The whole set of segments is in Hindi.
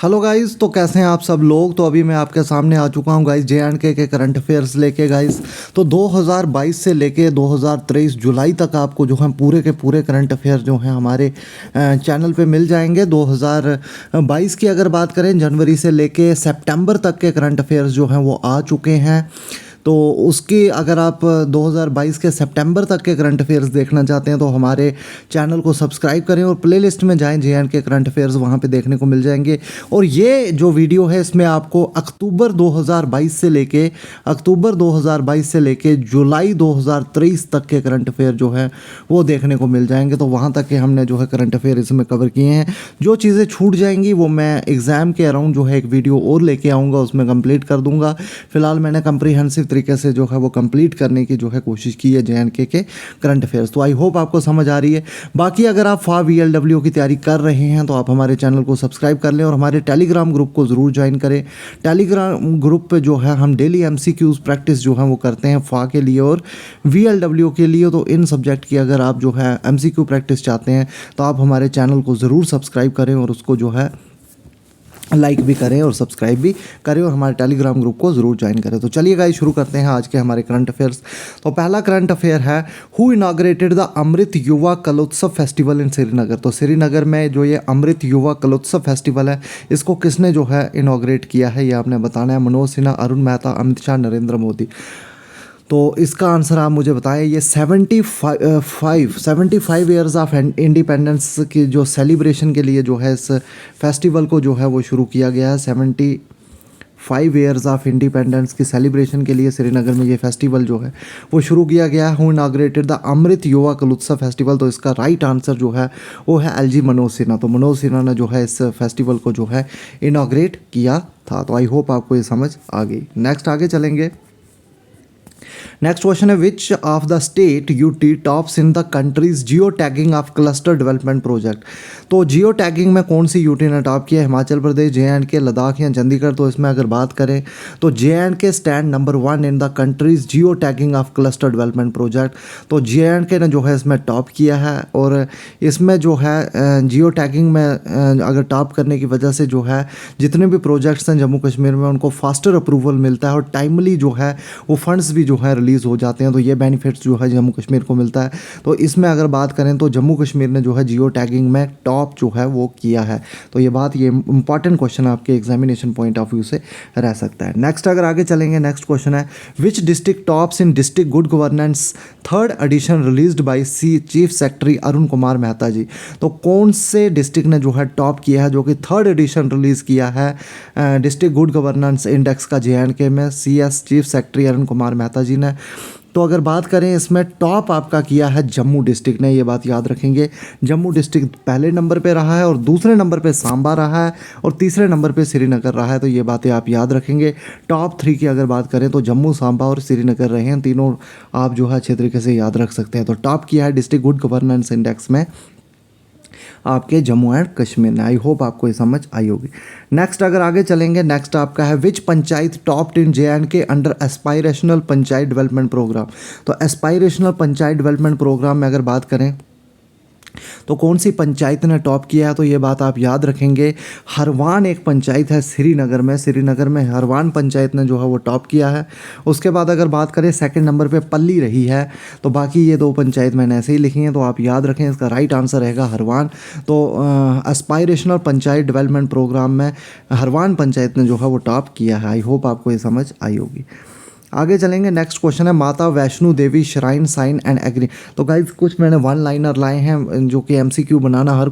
हेलो गाइस, तो कैसे हैं आप सब लोग। तो अभी मैं आपके सामने आ चुका हूं गाइस जे.एंड.के के करंट अफेयर्स लेके गाइस। तो 2022 से लेके 2023 जुलाई तक आपको जो है पूरे के पूरे करंट अफेयर जो हैं हमारे चैनल पे मिल जाएंगे। 2022 की अगर बात करें, जनवरी से लेके सितंबर तक के करंट अफेयर्स जो हैं वो आ चुके हैं। तो उसकी अगर आप 2022 के सितंबर तक के करंट अफेयर्स देखना चाहते हैं तो हमारे चैनल को सब्सक्राइब करें और प्लेलिस्ट में जाएं, जे.एंड के करंट अफेयर्स वहाँ पे देखने को मिल जाएंगे। और ये जो वीडियो है इसमें आपको अक्टूबर 2022 से लेके जुलाई 2023 तक के करंट अफेयर जो है वो देखने को मिल जाएंगे। तो वहाँ तक के हमने जो है करंट अफेयर इसमें कवर किए हैं। जो चीज़ें छूट जाएंगी वो मैं एग्ज़ाम के अराउंड जो है एक वीडियो और लेके आऊँगा, उसमें कंप्लीट कर दूँगा। फिलहाल मैंने कंप्रीहेंसिव तरीके से जो है वो कंप्लीट करने की जो है कोशिश की है जे.एंड.के के करंट अफेयर्स। तो आई होप आपको समझ आ रही है। बाकी अगर आप फा VLW की तैयारी कर रहे हैं तो आप हमारे चैनल को सब्सक्राइब कर लें और हमारे टेलीग्राम ग्रुप को ज़रूर ज्वाइन करें। टेलीग्राम ग्रुप पे जो है हम डेली MCQs प्रैक्टिस जो है वो करते हैं फा के लिए और VLW के लिए। तो इन सब्जेक्ट की अगर आप जो है MCQ प्रैक्टिस चाहते हैं तो आप हमारे चैनल को ज़रूर सब्सक्राइब करें और उसको जो है लाइक भी करें और सब्सक्राइब भी करें और हमारे टेलीग्राम ग्रुप को ज़रूर ज्वाइन करें। तो चलिए गाइस शुरू करते हैं आज के हमारे करंट अफेयर्स। तो पहला करंट अफेयर है, हु इनाग्रेटेड द अमृत युवा कलोत्सव फेस्टिवल इन श्रीनगर। तो श्रीनगर में जो ये अमृत युवा कलोत्सव फेस्टिवल है इसको किसने जो है इनाग्रेट किया है, ये आपने बताना है। मनोज सिन्हा, अरुण मेहता, अमित शाह, नरेंद्र मोदी। तो इसका आंसर आप मुझे बताएं। ये 75 ईयर्स ऑफ इंडिपेंडेंस की जो सेलिब्रेशन के लिए जो है इस फेस्टिवल को जो है वो शुरू किया गया है। 75 ईयर्स ऑफ इंडिपेंडेंस की सेलिब्रेशन के लिए श्रीनगर में ये फेस्टिवल जो है वो शुरू किया गया है। हु इनाग्रेटेड द अमृत युवा कलोत्सव फेस्टिवल। तो इसका राइट आंसर जो है वो है LG मनोज सिन्हा। तो मनोज सिन्हा ने जो है इस फेस्टिवल को जो है इनाग्रेट किया था। तो आई होप आपको ये समझ आ गई। नेक्स्ट आगे चलेंगे। नेक्स्ट क्वेश्चन है, which of the state UT tops in the countries geo tagging of cluster development project. तो जियो टैगिंग में कौन सी यूटी ने टॉप किया है, हिमाचल प्रदेश, जे.एंड.के, लद्दाख या चंडीगढ़। तो इसमें अगर बात करें तो J&K stand number 1 in the countries geo tagging of cluster development project. तो जे.एंड.के ने जो है इसमें टॉप किया है और इसमें जो है जियो टैगिंग में अगर टॉप करने की वजह से जो है जितने भी प्रोजेक्ट्स हैं जम्मू कश्मीर में उनको फास्टर अप्रूवल मिलता है और टाइमली जो है वो फंड्स भी जो है रिलीज़ हो जाते हैं। तो ये बेनिफिट्स जो है जम्मू कश्मीर को मिलता है। तो इसमें अगर बात करें तो जम्मू कश्मीर ने जो है जियो टैगिंग में टॉप जो है वो किया है। तो ये इंपॉर्टेंट क्वेश्चन आपके एग्जामिनेशन पॉइंट ऑफ व्यू से रह सकता है। नेक्स्ट अगर आगे चलेंगे, नेक्स्ट क्वेश्चन है, which district tops in district good governance 3rd edition released by chief secretary Arun Kumar Mehta ji. तो कौन से डिस्ट्रिक्ट ने जो है टॉप किया है, जो कि 3rd एडिशन रिलीज़ किया है डिस्ट्रिक्ट गुड गवर्नेंस इंडेक्स का जे.एंड.के में CS chief secretary Arun Kumar Mehta ji ने। तो अगर बात करें इसमें टॉप आपका किया है जम्मू डिस्ट्रिक्ट ने, ये बात याद रखेंगे। जम्मू डिस्ट्रिक्ट पहले नंबर पे रहा है और दूसरे नंबर पे सांबा रहा है और तीसरे नंबर पे श्रीनगर रहा है। तो ये बातें आप याद रखेंगे। टॉप 3 की अगर बात करें तो जम्मू, सांबा और श्रीनगर रहे हैं। तीनों आप जो है अच्छे तरीके से याद रख सकते हैं। तो टॉप किया है डिस्ट्रिक्ट गुड गवर्नेंस इंडेक्स में आपके जम्मू एंड कश्मीर ने। आई होप आपको ये समझ आई होगी। नेक्स्ट अगर आगे चलेंगे, नेक्स्ट आपका है, which panchayat topped in J and K under aspirational panchayat development programme. तो एस्पायरेशनल पंचायत डेवलपमेंट प्रोग्राम में अगर बात करें तो कौन सी पंचायत ने टॉप किया है, तो ये बात आप याद रखेंगे। हरवान एक पंचायत है श्रीनगर में हरवान पंचायत ने जो है वो टॉप किया है। उसके बाद अगर बात करें सेकंड नंबर पे पल्ली रही है। तो बाकी ये 2 पंचायत मैंने ऐसे ही लिखी हैं, तो आप याद रखें इसका राइट आंसर रहेगा हरवान। तो एस्पायरेशनल पंचायत डेवलपमेंट प्रोग्राम में हरवान पंचायत ने जो है वो टॉप किया है। आई होप आपको ये समझ आई होगी। आगे चलेंगे, नेक्स्ट क्वेश्चन है, Mata Vaishno Devi shrine sign and agree. तो गाइस कुछ मैंने 1 लाइनर लाए हैं जो कि MCQ बनाना हर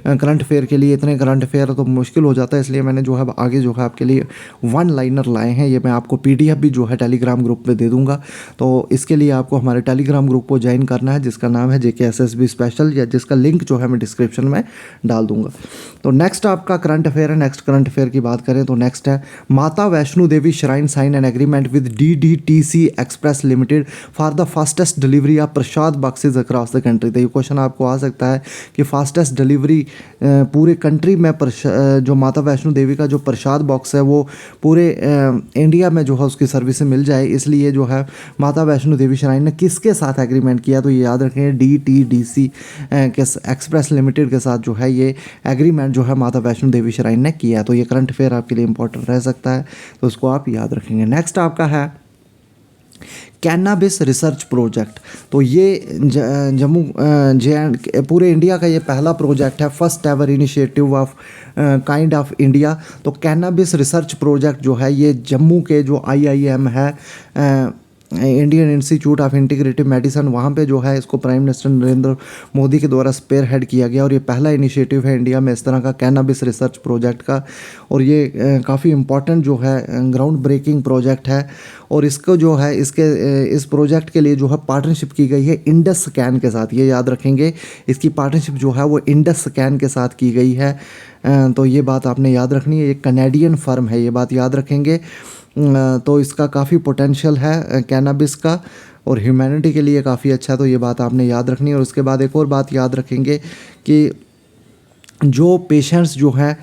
करंट अफेयर के लिए, इतने करंट अफेयर तो मुश्किल हो जाता है, इसलिए मैंने जो है आगे जो है आपके लिए 1 लाइनर लाए हैं। ये मैं आपको PDF भी जो है टेलीग्राम ग्रुप पे दे दूंगा। तो इसके लिए आपको हमारे टेलीग्राम ग्रुप को ज्वाइन करना है जिसका नाम है JK SSB स्पेशल, या जिसका लिंक जो है मैं डिस्क्रिप्शन में डाल दूंगा। तो नेक्स्ट आपका करंट अफेयर है। नेक्स्ट करंट अफेयर की बात करें तो नेक्स्ट है, Mata Vaishno Devi shrine sign an agreement with DDTC express limited for the fastest delivery of prasad boxes across the country. तो ये क्वेश्चन आपको आ सकता है कि फास्टेस्ट डिलीवरी पूरे कंट्री में जो माता वैष्णो देवी का जो प्रसाद बॉक्स है वो पूरे इंडिया में जो है उसकी सर्विस मिल जाए, इसलिए जो है माता वैष्णो देवी श्राइन ने किसके साथ एग्रीमेंट किया। तो ये याद रखें DTDC के एक्सप्रेस लिमिटेड के साथ जो है ये एग्रीमेंट जो है माता वैष्णो देवी श्राइन ने किया है। तो ये करंट अफेयर आपके लिए इंपॉर्टेंट रह सकता है, तो उसको आप याद रखेंगे। नेक्स्ट आपका है कैनाबिस रिसर्च प्रोजेक्ट। तो ये जम्मू जे पूरे इंडिया का ये पहला प्रोजेक्ट है, first ever initiative of kind of India. तो कैनाबिस रिसर्च प्रोजेक्ट जो है ये जम्मू के जो IIM है, Indian institute of integrative medicine, वहाँ पे जो है इसको प्राइम मिनिस्टर नरेंद्र मोदी के द्वारा स्पेयर हेड किया गया और ये पहला इनिशिएटिव है इंडिया में इस तरह का कैनाबिस रिसर्च प्रोजेक्ट का। और ये काफ़ी इम्पॉर्टेंट जो है ग्राउंड ब्रेकिंग प्रोजेक्ट है। और इसको जो है इस प्रोजेक्ट के लिए जो है पार्टनरशिप की गई है इंडस स्कैन के साथ, ये याद रखेंगे। इसकी पार्टनरशिप जो है वो इंडस स्कैन के साथ की गई है। तो ये बात आपने याद रखनी है, ये कनेडियन फर्म है, ये बात याद रखेंगे। तो इसका काफ़ी पोटेंशियल है कैनाबिस का और ह्यूमैनिटी के लिए काफ़ी अच्छा है, तो ये बात आपने याद रखनी है। और उसके बाद एक और बात याद रखेंगे कि जो पेशेंट्स जो हैं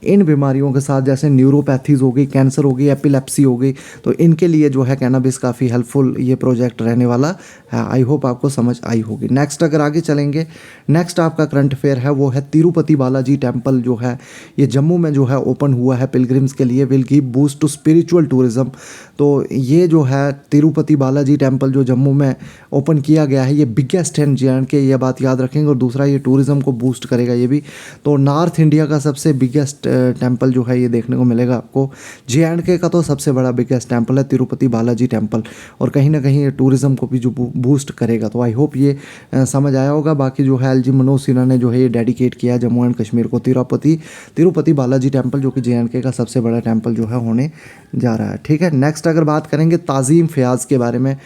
इन बीमारियों के साथ, जैसे न्यूरोपैथीज़ हो गई, कैंसर हो गई, एपिलेप्सी हो गई, तो इनके लिए जो है कैनाबिस काफ़ी हेल्पफुल ये प्रोजेक्ट रहने वाला है। आई होप आपको समझ आई होगी। नेक्स्ट अगर आगे चलेंगे, नेक्स्ट आपका करंट अफेयर है वो है तिरुपति बालाजी टेम्पल जो है ये जम्मू में जो है ओपन हुआ है पिलग्रिम्स के लिए, will give boost to spiritual tourism. तो ये जो है तिरुपति बालाजी टेम्पल जो जम्मू में ओपन किया गया है, ये बिगेस्ट है JNK, ये बात याद रखेंगे। और दूसरा ये टूरिज़्म को बूस्ट करेगा ये भी। तो नॉर्थ इंडिया का सबसे बिगेस्ट टेम्पल जो है ये देखने को मिलेगा आपको। JNK का तो सबसे बड़ा बिगेस्ट टेम्पल है तिरुपति बालाजी टेम्पल, और कहीं ना कहीं ये टूरिज़्म को भी जो बूस्ट करेगा। तो आई होप ये समझ आया होगा। बाकी जो है LG मनोज सिन्हा ने जो है ये डेडिकेट किया जम्मू एंड कश्मीर को तिरुपति बालाजी टेम्पल, जो कि JNK का सबसे बड़ा टेम्पल जो है होने जा रहा है। ठीक है, नेक्स्ट अगर बात करेंगे ताज़ीम फ़याज़ के बारे में,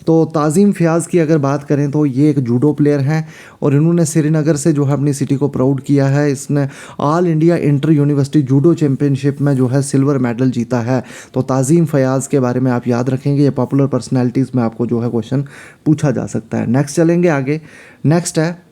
तो ताज़ीम फ़याज़ की अगर बात करें तो ये एक जूडो प्लेयर हैं और इन्होंने श्रीनगर से जो है अपनी सिटी को प्राउड किया है। इसने all India inter university judo championship में जो है सिल्वर मेडल जीता है। तो ताज़ीम फ़याज़ के बारे में आप याद रखेंगे, ये पॉपुलर पर्सनैलिटीज़ में आपको जो है क्वेश्चन पूछा जा सकता है। नेक्स्ट चलेंगे आगे। नेक्स्ट है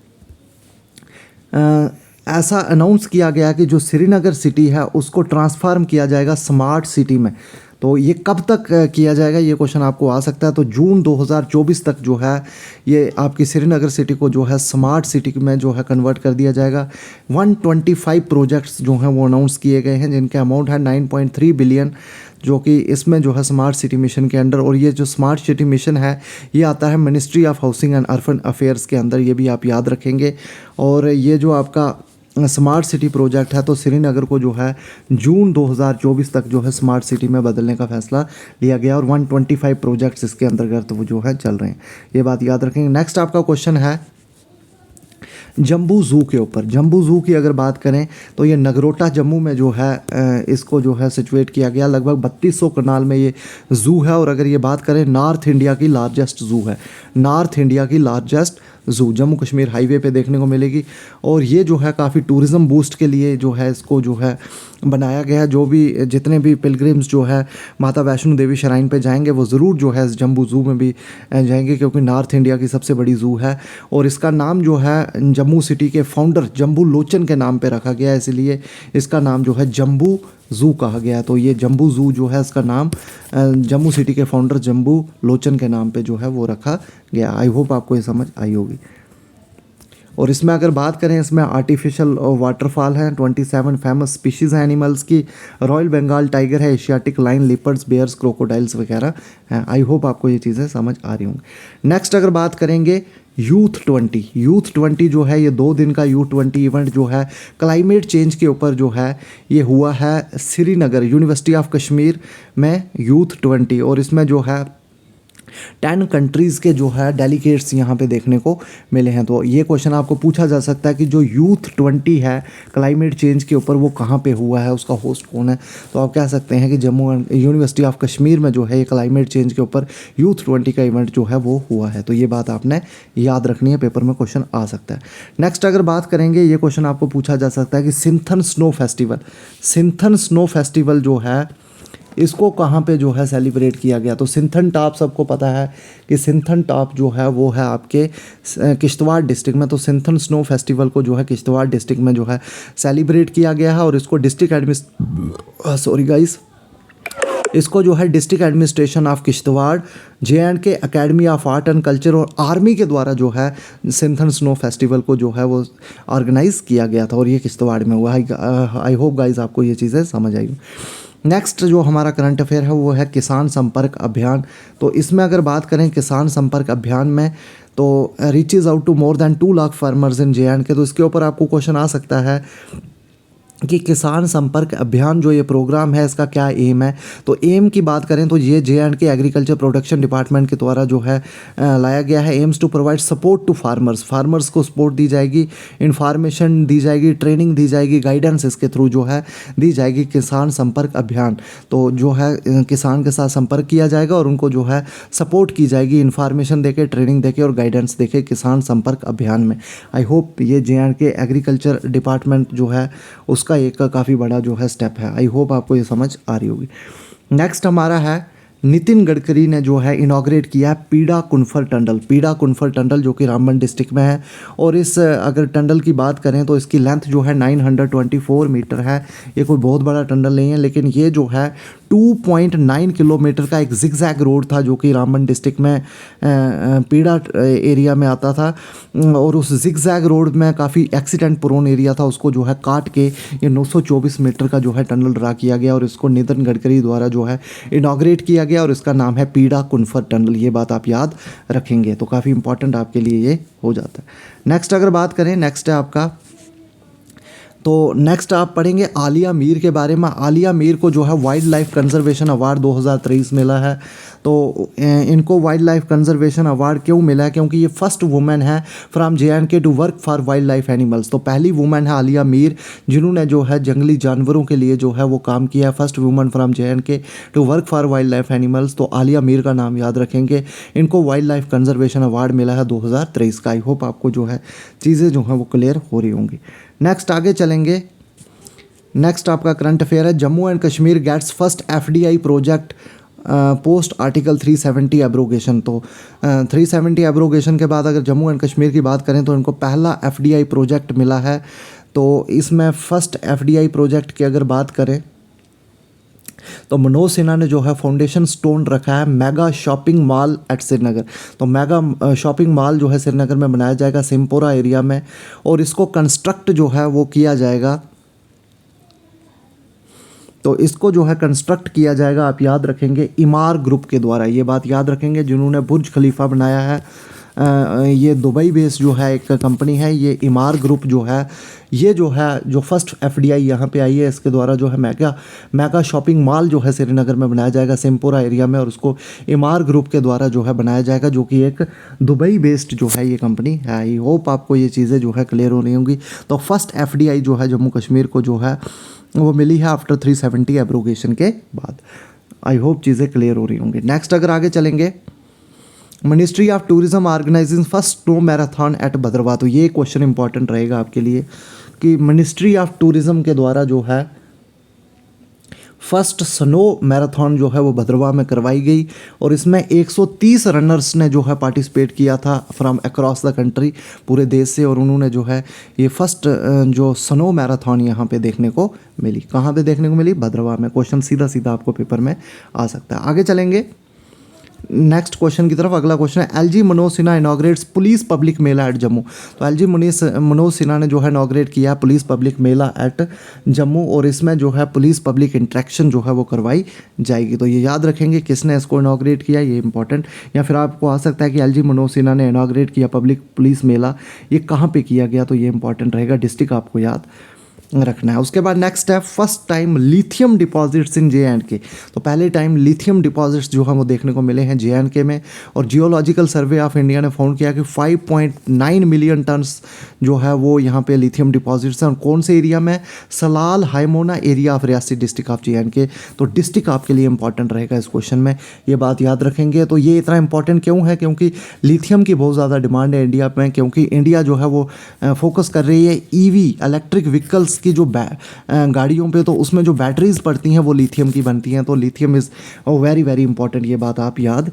ऐसा अनाउंस किया गया कि जो श्रीनगर सिटी है उसको ट्रांसफार्म किया जाएगा स्मार्ट सिटी में। तो ये कब तक किया जाएगा, ये क्वेश्चन आपको आ सकता है। तो जून 2024 तक जो है ये आपकी श्रीनगर सिटी को जो है स्मार्ट सिटी में जो है कन्वर्ट कर दिया जाएगा। 125 प्रोजेक्ट्स जो हैं वो अनाउंस किए गए हैं जिनके अमाउंट है 9.3 बिलियन, जो कि इसमें जो है स्मार्ट सिटी मिशन के अंडर। और ये जो स्मार्ट सिटी मिशन है ये आता है ministry of housing and urban affairs के अंदर, ये भी आप याद रखेंगे। और ये जो आपका स्मार्ट सिटी प्रोजेक्ट है तो श्रीनगर को जो है जून 2024 तक जो है स्मार्ट सिटी में बदलने का फैसला लिया गया और 125 प्रोजेक्ट्स इसके अंतर्गत वो जो है चल रहे हैं, ये बात याद रखेंगे। नेक्स्ट आपका क्वेश्चन है जम्बू ज़ू के ऊपर। जम्बू ज़ू की अगर बात करें तो ये नगरोटा जम्मू में जो है इसको जो है सिचुएट किया गया। लगभग 3200 कनाल में ये ज़ू है। और अगर ये बात करें नॉर्थ इंडिया की लार्जेस्ट ज़ू है, नॉर्थ इंडिया की largest zoo Jammu Kashmir highway पे देखने को मिलेगी। और ये जो है काफ़ी टूरिज़्म बूस्ट के लिए जो है इसको जो है बनाया गया है। जो भी जितने भी पिलग्रिम्स जो है माता वैष्णो देवी श्राइन पे जाएंगे वो ज़रूर जो है इस जम्बू ज़ू में भी जाएंगे, क्योंकि नॉर्थ इंडिया की सबसे बड़ी ज़ू है। और इसका नाम जो है जम्मू सिटी के फाउंडर जम्बू लोचन के नाम पे रखा गया है, इसलिए इसका नाम जो है जम्बू ज़ू कहा गया। तो ये जम्बू ज़ू जो है इसका नाम जम्मू सिटी के फाउंडर जम्बू लोचन के नाम पे जो है वो रखा गया। आई होप आपको ये समझ आई होगी। और इसमें अगर बात करें, इसमें आर्टिफिशियल वाटरफॉल हैं, 27 फेमस स्पीशीज़ हैं एनिमल्स की, रॉयल बंगाल टाइगर है, Asiatic lion, leopards, bears, crocodiles वगैरह हैं। आई होप आपको ये चीज़ें समझ आ रही होंगी। नेक्स्ट अगर बात करेंगे यूथ 20 जो है ये 2 दिन का यूथ 20 इवेंट जो है क्लाइमेट चेंज के ऊपर जो है ये हुआ है श्रीनगर यूनिवर्सिटी ऑफ कश्मीर में यूथ 20। और इसमें जो है 10 कंट्रीज़ के जो है डेलीगेट्स यहाँ पे देखने को मिले हैं। तो ये क्वेश्चन आपको पूछा जा सकता है कि जो यूथ 20 है क्लाइमेट चेंज के ऊपर वो कहाँ पे हुआ है, उसका होस्ट कौन है। तो आप कह सकते हैं कि जम्मू यूनिवर्सिटी ऑफ कश्मीर में जो है ये क्लाइमेट चेंज के ऊपर यूथ 20 का इवेंट जो है वो हुआ है। तो ये बात आपने याद रखनी है, पेपर में क्वेश्चन आ सकता है। नेक्स्ट अगर बात करेंगे, ये क्वेश्चन आपको पूछा जा सकता है कि सिंथन स्नो फेस्टिवल जो है इसको कहाँ पे जो है सेलिब्रेट किया गया। तो सिंथन टॉप सबको पता है कि सिंथन टॉप जो है वो है आपके किश्तवाड़ डिस्ट्रिक्ट में। तो सिंथन स्नो फेस्टिवल को जो है किश्तवाड़ डिस्ट्रिक्ट में जो है सेलिब्रेट किया गया है और इसको डिस्ट्रिक्ट इसको जो है district administration of Kishtwar, JNK academy of art and culture और आर्मी के द्वारा जो है सिंथन स्नो फेस्टिवल को जो है वो ऑर्गेनाइज़ किया गया था और ये किश्तवाड़ में हुआ। आई होप गाइज आपको ये चीज़ें समझ आई। नेक्स्ट जो हमारा करंट अफेयर है वो है किसान संपर्क अभियान। तो इसमें अगर बात करें किसान संपर्क अभियान में, तो reaches out to more than 2 lakh farmers in JNK। तो इसके ऊपर आपको क्वेश्चन आ सकता है कि किसान संपर्क अभियान जो ये प्रोग्राम है इसका क्या एम है। तो एम की बात करें तो ये JNK एग्रीकल्चर प्रोडक्शन डिपार्टमेंट के द्वारा जो है लाया गया है। Aims to provide support to farmers को सपोर्ट दी जाएगी, इन्फॉर्मेशन दी जाएगी, ट्रेनिंग दी जाएगी, गाइडेंस इसके थ्रू जो है दी जाएगी। किसान संपर्क अभियान तो जो है किसान के साथ संपर्क किया जाएगा और उनको जो है सपोर्ट की जाएगी, इन्फॉर्मेशन देके, ट्रेनिंग देके और गाइडेंस देके किसान संपर्क अभियान में। आई होप ये JNK एग्रीकल्चर डिपार्टमेंट जो है उसका एक काफ़ी बड़ा जो है स्टेप है। आई होप आपको ये समझ आ रही होगी। नेक्स्ट हमारा है नितिन गडकरी ने जो है इनॉग्रेट किया है पीड़ा कुनफर टनल जो कि रामबन डिस्ट्रिक्ट में है। और इस अगर टनल की बात करें तो इसकी लेंथ जो है 924 मीटर है। ये कोई बहुत बड़ा टनल नहीं है, लेकिन ये जो है 2.9 किलोमीटर का एक जिगजैग रोड था जो कि रामबन डिस्ट्रिक्ट में पीड़ा एरिया में आता था। और उस जिगजैग रोड में काफ़ी एक्सीडेंट प्रोन एरिया था, उसको जो है काट के ये 924 मीटर का जो है टनल ड्रा किया गया और इसको नितिन गडकरी द्वारा जो है इनॉग्रेट किया गया और इसका नाम है पीड़ा कुनफर टनल। ये बात आप याद रखेंगे तो काफ़ी इंपॉर्टेंट आपके लिए ये हो जाता है। नेक्स्ट अगर बात करें, नेक्स्ट है आपका, तो नेक्स्ट आप पढ़ेंगे आलिया मीर के बारे में। आलिया मीर को जो है वाइल्ड लाइफ कंजर्वेशन अवार्ड 2023 मिला है। तो इनको वाइल्ड लाइफ कंजर्वेशन अवार्ड क्यों मिला है? क्योंकि ये फर्स्ट वुमेन है from JNK to work for wildlife animals. तो पहली वुमेन है आलिया मीर जिन्होंने जो है जंगली जानवरों के लिए जो है वो काम किया है। First women from JNK to work for wildlife animals. तो आलिया मीर का नाम याद रखेंगे। इनको वाइल्ड लाइफ कंजर्वेशन अवार्ड मिला है 2023 का। आई होप आपको जो है चीज़ें जो हैं वो क्लियर हो रही होंगी। नेक्स्ट आगे चलेंगे। नेक्स्ट आपका करंट अफेयर है Jammu and Kashmir gets first FDI project post article 370 abrogation. तो 370 एब्रोगेशन के बाद अगर जम्मू एंड कश्मीर की बात करें तो इनको पहला FDI प्रोजेक्ट मिला है। तो इसमें फर्स्ट FDI प्रोजेक्ट की अगर बात करें तो मनोज सिन्हा ने जो है फाउंडेशन स्टोन रखा है mega shopping mall eight Srinagar. तो मेगा शॉपिंग मॉल जो है श्रीनगर में बनाया जाएगा सिमपोरा एरिया में और इसको कंस्ट्रक्ट जो है वो किया जाएगा। तो इसको जो है कंस्ट्रक्ट किया जाएगा, आप याद रखेंगे, इमार ग्रुप के द्वारा। ये बात याद रखेंगे जिन्होंने बुर्ज खलीफा बनाया है। ये दुबई बेस जो है एक कंपनी है, ये इमार ग्रुप जो है, ये जो है जो फर्स्ट FDI यहाँ पे आई है इसके द्वारा जो है मेगा शॉपिंग मॉल जो है श्रीनगर में बनाया जाएगा सिमपोरा एरिया में और उसको इमार ग्रुप के द्वारा जो है बनाया जाएगा जो कि एक दुबई बेस्ड जो है ये कंपनी है। आई होप आपको ये चीज़ें जो है क्लियर हो रही होंगी। तो फर्स्ट FDI जो है जम्मू कश्मीर को जो है वो मिली है आफ्टर 370 एब्रोगेशन के बाद। आई होप चीज़ें क्लियर हो रही होंगी। नेक्स्ट अगर आगे चलेंगे, ministry of tourism organizing first snow marathon at Bhaderwah. तो ये क्वेश्चन इंपॉर्टेंट रहेगा आपके लिए कि मिनिस्ट्री ऑफ टूरिज्म के द्वारा जो है फर्स्ट स्नो मैराथन जो है वो भद्रवाह में करवाई गई और इसमें 130 रनर्स ने जो है पार्टिसिपेट किया था फ्रॉम अक्रॉस द कंट्री, पूरे देश से। और उन्होंने जो है ये फर्स्ट जो स्नो मैराथन यहाँ पे देखने को मिली। कहाँ पे देखने को मिली? भद्रवाह में। क्वेश्चन सीधा सीधा आपको पेपर में आ सकता है। आगे चलेंगे नेक्स्ट क्वेश्चन की तरफ। अगला क्वेश्चन है LG Manoj Sinha inaugurates police public mela at Jammu. तो LG मनोज सिन्हा ने जो है इनॉग्रेट किया police public mela at Jammu और इसमें जो है पुलिस पब्लिक इंट्रैक्शन जो है वो करवाई जाएगी। तो ये याद रखेंगे किसने इसको इनॉग्रेट किया, ये इंपॉर्टेंट। या फिर आपको आ सकता है कि LG मनोज सिन्हा ने इनॉग्रेट किया पब्लिक पुलिस मेला, ये कहाँ पर किया गया, तो ये इंपॉर्टेंट रहेगा, डिस्ट्रिक्ट आपको याद रखना है। उसके बाद नेक्स्ट है first time lithium deposits in JNK। तो पहले टाइम लिथियम डिपॉजिट्स जो है वो देखने को मिले हैं JNK में और जियोलॉजिकल सर्वे ऑफ इंडिया ने फाउंड किया कि 5.9 मिलियन टन्स जो है वो यहाँ पे लिथियम डिपॉजिट्स हैं। और कौन से एरिया में? Salal Haimona area of Reasi district of JNK। तो डिस्ट्रिक्ट आपके लिए इंपॉर्टेंट रहेगा इस क्वेश्चन में, ये बात याद रखेंगे। तो ये इतना इंपॉर्टेंट क्यों है? क्योंकि लिथियम की बहुत ज़्यादा डिमांड है इंडिया में, क्योंकि इंडिया जो है वो फोकस कर रही है EV इलेक्ट्रिक व्हीकल्स की जो गाड़ियों पे, तो उसमें जो बैटरीज पड़ती हैं वो लिथियम की बनती हैं। तो lithium is very very important, ये बात आप याद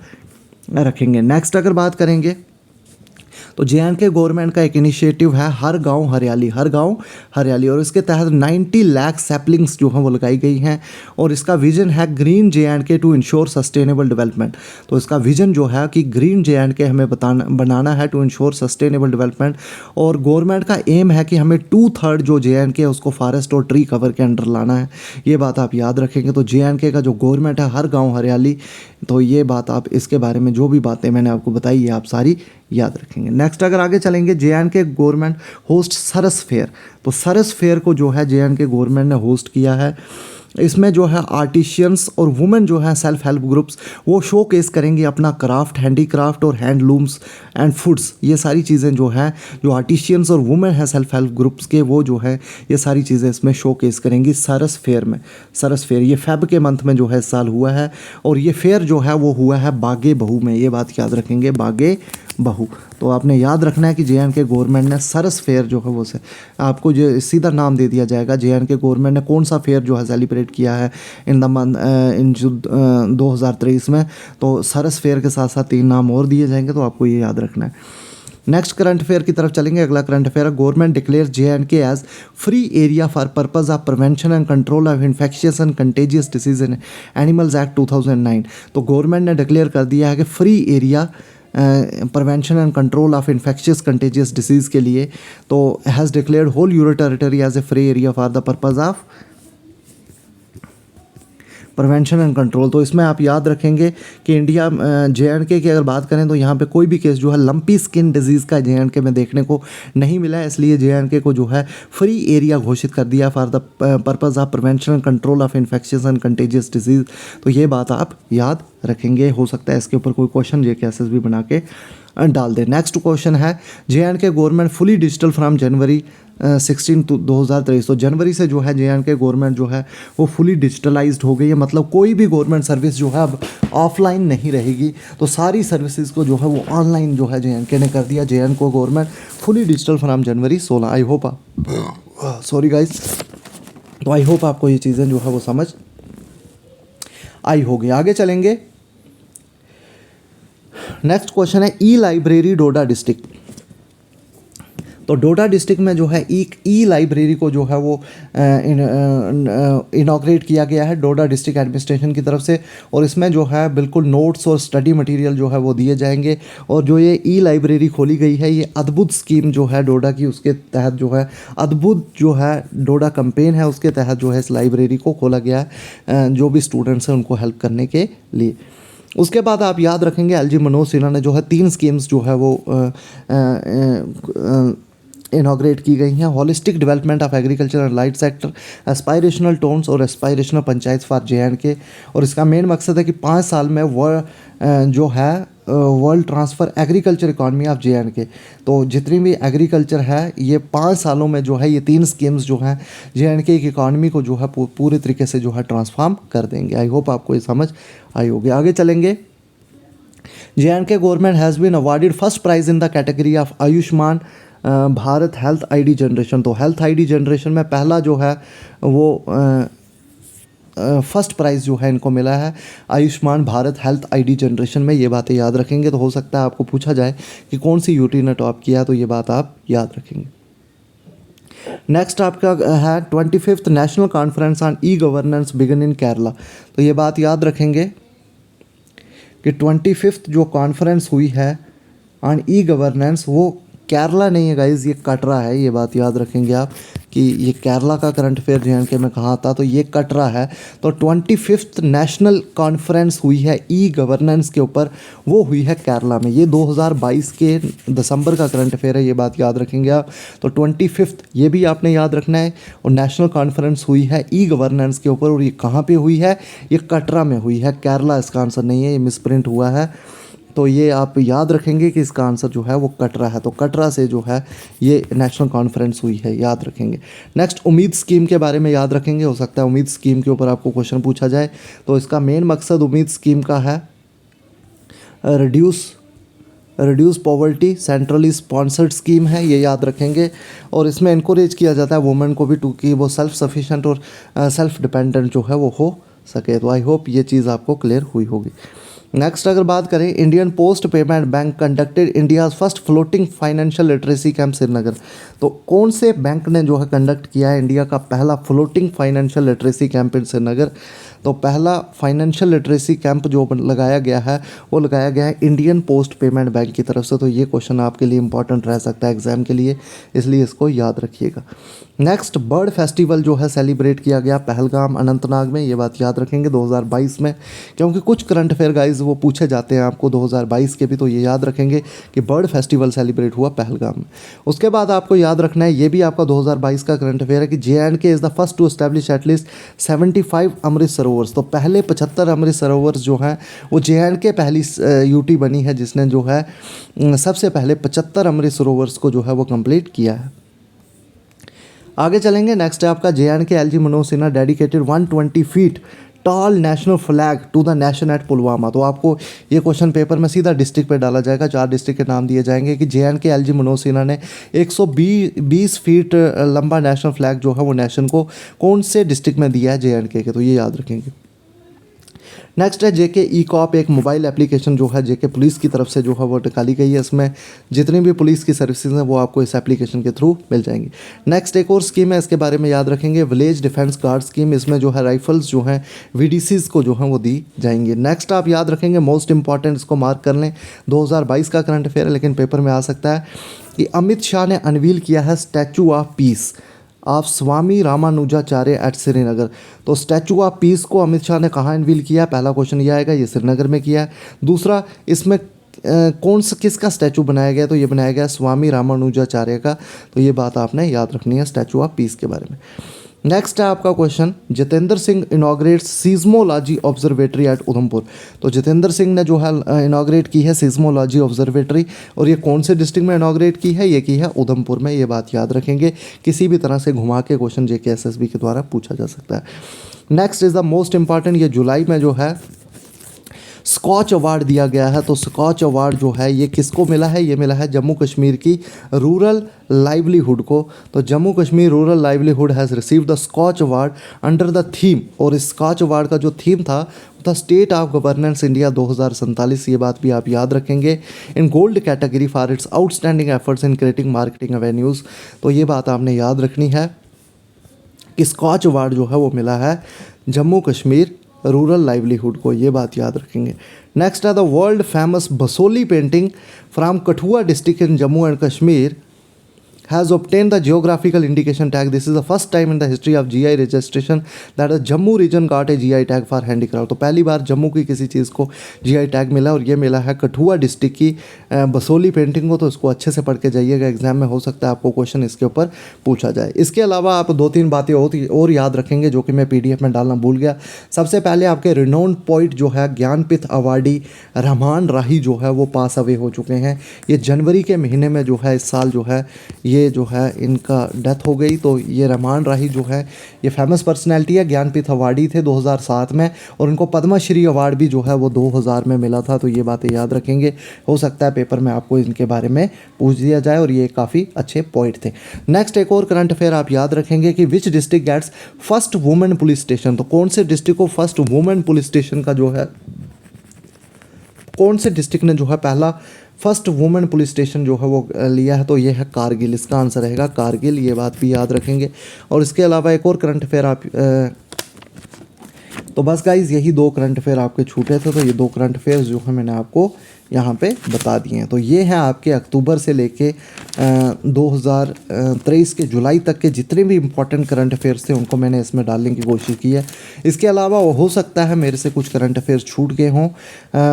रखेंगे। नेक्स्ट अगर बात करेंगे तो JNK गवर्नमेंट का एक इनिशिएटिव है हर गांव हरियाली, हर गांव हरियाली, और इसके तहत 90 लाख सैपलिंग्स जो हैं वो लगाई गई हैं। और इसका विजन है green JNK to ensure sustainable development. तो इसका विजन जो है कि ग्रीन JNK हमें बनाना है टू इंश्योर सस्टेनेबल डेवलपमेंट। और गवर्नमेंट का एम है कि हमें 2/3 जो JNK है उसको फॉरेस्ट और ट्री कवर के अंडर लाना है। ये बात आप याद रखेंगे। तो JNK का जो गवर्नमेंट है हर गाँव हरियाली, तो ये बात आप इसके बारे में जो भी बातें मैंने आपको बताई है आप सारी याद रखेंगे। नेक्स्ट अगर आगे चलेंगे, JNK गवर्नमेंट होस्ट सरस फेयर। तो सरस फेयर को जो है JNK गवर्नमेंट ने होस्ट किया है। इसमें जो है आर्टिशियंस और वुमेन जो है सेल्फ हेल्प ग्रुप्स वो शो केस करेंगी अपना क्राफ्ट, हैंडीक्राफ्ट और हैंडलूम्स एंड फूड्स। ये सारी चीज़ें जो हैं, जो आर्टिशियंस और वुमेन हैं सेल्फ हेल्प ग्रुप्स के, वो जो है ये सारी चीज़ें इसमें शो केस करेंगी सरस फेयर में। सरस फेयर ये फेब के मंथ में जो है इस साल हुआ है, और ये फेयर जो है वो हुआ है बागे बहू में। ये बात याद रखेंगे, बागे बहू। तो आपने याद रखना है कि JNK गवर्नमेंट ने सरस फेयर जो है वो से आपको जो सीधा नाम दे दिया जाएगा। JNK गवर्नमेंट ने कौन सा फेयर जो है सेलिब्रेट किया है इन 2023 में। तो सरस फेयर के साथ साथ 3 नाम और दिए जाएंगे, तो आपको ये याद रखना है। नेक्स्ट करंट अफेयर की तरफ चलेंगे। अगला करंट अफेयर है, government declare JNK as free area for purpose of prevention and control of infectious and contagious disease in animals act 2009। तो गवर्नमेंट ने डिक्लेयर कर दिया है कि free area prevention and control of infectious contagious disease के लिए, तो has declared whole euro territory as a free area for the purpose of prevention and control. तो इसमें आप याद रखेंगे कि इंडिया JNK की अगर बात करें तो यहाँ पे कोई भी केस जो है लंपी स्किन डिजीज़ का JNK में देखने को नहीं मिला है, इसलिए JNK को जो है फ्री एरिया घोषित कर दिया for the purpose of prevention and control of infectious and contagious disease. तो ये बात आप याद रखेंगे। हो सकता है इसके ऊपर कोई क्वेश्चन JKSS भी बना के डाल दे। नेक्स्ट क्वेश्चन है, JNK government fully digital from January 16 2023। तो जनवरी से जो है JNK गवर्नमेंट जो है वो फुली डिजिटलाइज्ड हो गई है। मतलब कोई भी गवर्नमेंट सर्विस जो है अब ऑफलाइन नहीं रहेगी, तो सारी सर्विसेज को जो है वो ऑनलाइन जो है JNK ने कर दिया। JNK government fully digital from January 16। I hope sorry guys, तो आई होप आपको ये चीज़ें जो है वो समझ आई होगी। आगे चलेंगे। नेक्स्ट क्वेश्चन है, ई लाइब्रेरी डोडा डिस्ट्रिक्ट। तो डोडा डिस्ट्रिक्ट में जो है ई लाइब्रेरी को जो है वो इनॉग्रेट किया गया है डोडा डिस्ट्रिक्ट एडमिनिस्ट्रेशन की तरफ से। और इसमें जो है बिल्कुल नोट्स और स्टडी मटेरियल जो है वो दिए जाएंगे। और जो ये ई लाइब्रेरी खोली गई है, ये अद्भुत स्कीम जो है डोडा की, उसके तहत जो है अद्भुत जो है डोडा कैंपेन है, उसके तहत जो है इस लाइब्रेरी को खोला गया है जो भी स्टूडेंट्स हैं उनको हेल्प करने के लिए। उसके बाद आप याद रखेंगे LG मनोज सिन्हा ने जो है 3 स्कीम्स जो है वो इनॉग्रेट की गई हैं। Holistic development of agriculture and light sector, aspirational towns और एस्पायरेशनल पंचायत फॉर JNK। और इसका मेन मकसद है कि 5 साल में जो है world transfer agriculture economy of JNK। तो जितनी भी एग्रीकल्चर है ये 5 सालों में जो है ये 3 स्कीम्स जो हैं JNK की इकॉनमी को जो है पूरे तरीके से जो है ट्रांसफॉर्म कर देंगे। आई होप आपको ये समझ आई होगी। आगे चलेंगे। JNK government has been awarded first prize in the category of Ayushman Bharat health ID generation. तो हेल्थ ID जनरेशन में पहला जो है वो फर्स्ट प्राइज़ जो है इनको मिला है Ayushman Bharat health ID generation में। ये बातें याद रखेंगे। तो हो सकता है आपको पूछा जाए कि कौन सी UT ने टॉप किया, तो ये बात आप याद रखेंगे। नेक्स्ट आपका है 25th national conference on e governance begin in Kerala. तो ये बात याद रखेंगे कि 25th जो कॉन्फ्रेंस हुई है ऑन ई गवर्नेंस वो केरला नहीं है गाइज़, ये कटरा है। ये बात याद रखेंगे आप कि ये केरला का करंट अफेयर JNK में कहा था, तो ये कटरा है। तो 25th नेशनल कॉन्फ्रेंस हुई है ई गवर्नेंस के ऊपर, वो हुई है केरला में। ये 2022 के दिसंबर का करंट अफेयर है, ये बात याद रखेंगे आप। तो 25th ये भी आपने याद रखना है। और नेशनल कॉन्फ्रेंस हुई है ई गवर्नेंस के ऊपर, और ये कहाँ पे हुई है? ये कटरा में हुई है। केरला इसका आंसर नहीं है, ये मिसप्रिंट हुआ है। तो ये आप याद रखेंगे कि इसका आंसर जो है वो कटरा है। तो कटरा से जो है ये नेशनल कॉन्फ्रेंस हुई है, याद रखेंगे। नेक्स्ट उम्मीद स्कीम के बारे में याद रखेंगे। हो सकता है उम्मीद स्कीम के ऊपर आपको क्वेश्चन पूछा जाए। तो इसका मेन मकसद उम्मीद स्कीम का है reduce poverty, centrally sponsored scheme है, ये याद रखेंगे। और इसमें इनकरेज किया जाता है वुमेन को भी कि वो सेल्फ सफिशेंट और सेल्फ डिपेंडेंट जो है वो हो सके। तो आई होप ये चीज़ आपको क्लियर हुई होगी। नेक्स्ट अगर बात करें, Indian post payment bank conducted India's first floating financial literacy camp Srinagar. तो कौन से बैंक ने जो है कंडक्ट किया है इंडिया का पहला floating financial literacy camp in Srinagar? तो पहला फाइनेंशियल लिटरेसी कैंप जो लगाया गया है वो लगाया गया है इंडियन पोस्ट पेमेंट बैंक की तरफ से। तो ये क्वेश्चन आपके लिए इंपॉर्टेंट रह सकता है एग्जाम के लिए, इसलिए इसको याद रखिएगा। नेक्स्ट, बर्ड फेस्टिवल जो है सेलिब्रेट किया गया पहलगाम अनंतनाग में, ये बात याद रखेंगे 2022 में, क्योंकि कुछ करंट अफेयर गाइज वो पूछे जाते हैं आपको 2022 के भी, तो ये याद रखेंगे कि बर्ड फेस्टिवल सेलिब्रेट हुआ पहलगाम में। उसके बाद आपको याद रखना है, ये भी आपका 2022 का करंट अफेयर है कि JNK is the first to establish at least 75 Amrit Sarovars. तो पहले 75 अमृत सरोवर्स जो हैं वो JNK पहली UT बनी है जिसने जो है सबसे पहले 75 अमृत सरोवर्स को जो है वो कंप्लीट किया है। आगे चलेंगे, नेक्स्ट है आपका JNK LG Manoj Sinha dedicated 120 feet tall national flag to the nation at Pulwama. तो आपको ये क्वेश्चन पेपर में सीधा डिस्ट्रिक्ट पे डाला जाएगा, 4 डिस्ट्रिक्ट के नाम दिए जाएंगे कि JNK LG मनोज सिन्हा ने 120 फीट लंबा नेशनल फ्लैग जो है वो नेशन को कौन से डिस्ट्रिक्ट में दिया है JNK के, तो ये याद रखेंगे। नेक्स्ट है JK ई-कॉप, एक मोबाइल एप्लीकेशन जो है JK पुलिस की तरफ से जो है वो निकाली गई है। इसमें जितनी भी पुलिस की सर्विसेज हैं वो आपको इस एप्लीकेशन के थ्रू मिल जाएंगी। नेक्स्ट एक और स्कीम है, इसके बारे में याद रखेंगे, विलेज डिफेंस गार्ड स्कीम। इसमें जो है राइफल्स जो हैं VDCs को जो हैं वो दी जाएंगी। नेक्स्ट आप याद रखेंगे, मोस्ट इंपॉर्टेंट, इसको मार्क कर लें, 2022 का करंट अफेयर है लेकिन पेपर में आ सकता है कि अमित शाह ने अनवील किया है statue of peace of Swami Ramanujacharya at Srinagar. तो स्टैचू ऑफ पीस को अमित शाह ने कहाँ अनवील किया है? पहला क्वेश्चन ये आएगा, ये श्रीनगर में किया है। दूसरा, इसमें कौन सा किसका स्टैचू बनाया गया? तो ये बनाया गया स्वामी रामानुजाचार्य का। तो ये बात आपने याद रखनी है स्टैचू ऑफ पीस के बारे में। नेक्स्ट है आपका question, Jitendra Singh inaugurates seismology observatory at Udhampur. तो जितेंद्र सिंह ने जो है इनॉग्रेट की है सीज्मोलॉजी ऑब्जर्वेटरी, और ये कौन से डिस्ट्रिक्ट में इनॉग्रेट की है? ये की है उधमपुर में। ये बात याद रखेंगे, किसी भी तरह से घुमा के क्वेश्चन JK SSB के द्वारा पूछा जा सकता है। Next is the most important, ये जुलाई में जो है स्कॉच अवार्ड दिया गया है। तो स्कॉच अवार्ड जो है ये किसको मिला है? ये मिला है जम्मू कश्मीर की रूरल लाइवलीहुड को। तो Jammu Kashmir rural livelihood has receive the Skoch award under the theme, और इस स्कॉच अवार्ड का जो थीम था the state of governance India 2047। ये बात भी आप याद रखेंगे, in gold category for its outstanding efforts in creating marketing avenues. तो ये बात आपने याद रखनी है कि स्कॉच अवार्ड जो है वो मिला है जम्मू कश्मीर रूरल लाइवलीहुड को, ये बात याद रखेंगे। नेक्स्ट है the world famous Basoli painting from Kathua district in Jammu and Kashmir has obtained the geographical indication tag. This is the first time in the history of GI registration that the Jammu region got a GI tag for handicraft. तो पहली बार जम्मू की किसी चीज़ को GI टैग मिला, और ये मिला है कठुआ डिस्ट्रिक्ट की बसोली पेंटिंग को। तो इसको अच्छे से पढ़ के जाइएगा, एग्जाम में हो सकता है आपको क्वेश्चन इसके ऊपर पूछा जाए। इसके अलावा आप 2-3 बातें और याद रखेंगे जो कि मैं PDF में डालना भूल गया। सबसे पहले आपके रिनोन्ड पोइट जो है ज्ञानपीठ अवार्डी रहमान राही जो है वो पास अवे हो चुके हैं। ये जनवरी के महीने में जो है इस साल जो है ये जो है इनका डेथ हो गई। तो ये रहमान राही जो है ये फेमस पर्सनैलिटी है, ज्ञानपीठ अवार्डी थे 2007 में, और इनको पद्मश्री अवार्ड भी जो है वो 2000 में मिला था। तो ये बातें याद रखेंगे, हो सकता है पेपर में आपको इनके बारे में पूछ दिया जाए, और ये काफ़ी अच्छे पोइट थे। नेक्स्ट एक और करंट अफेयर आप याद रखेंगे कि which district gets first women police station. तो कौन से डिस्ट्रिक्ट को फर्स्ट वुमेन पुलिस स्टेशन का जो है, कौन से डिस्ट्रिक्ट ने जो है पहला फर्स्ट वुमेन पुलिस स्टेशन जो है वो लिया है? तो ये है कारगिल, इसका आंसर रहेगा कारगिल। ये बात भी याद रखेंगे। और इसके अलावा एक और करंट अफेयर आप तो बस गाइज यही 2 करंट अफेयर आपके छूटे थे। तो ये 2 करंट अफेयर्स जो है मैंने आपको यहाँ पे बता दिए हैं। तो ये हैं आपके अक्टूबर से लेके 2023 के जुलाई तक के जितने भी इंपॉर्टेंट करंट अफेयर्स थे उनको मैंने इसमें डालने की कोशिश की है। इसके अलावा वो हो सकता है मेरे से कुछ करंट अफेयर्स छूट गए हों,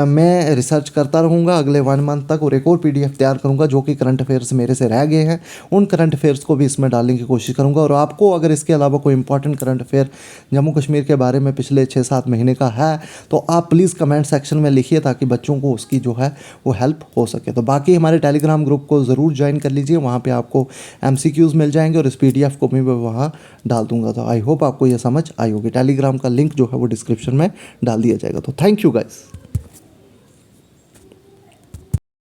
मैं रिसर्च करता रहूँगा अगले 1 मंथ तक, और एक और PDF तैयार करूँगा जो कि करंट अफेयर्स मेरे से रह गए हैं, उन करंट अफेयर्स को भी इसमें डालने की कोशिश करूँगा। और आपको अगर इसके अलावा कोई important current affair Jammu Kashmir के बारे में पिछले 6-7 महीने का है तो आप प्लीज़ कमेंट सेक्शन में लिखिए, ताकि बच्चों को उसकी जो है वो हेल्प हो सके। तो बाकी हमारे टेलीग्राम ग्रुप को ज़रूर ज्वाइन कर लीजिए, वहाँ पे आपको MCQs मिल जाएंगे, और इस PDF को भी मैं वहाँ डाल दूँगा। तो आई होप आपको ये समझ आई होगी। टेलीग्राम का लिंक जो है वो डिस्क्रिप्शन में डाल दिया जाएगा। तो थैंक यू गाइस।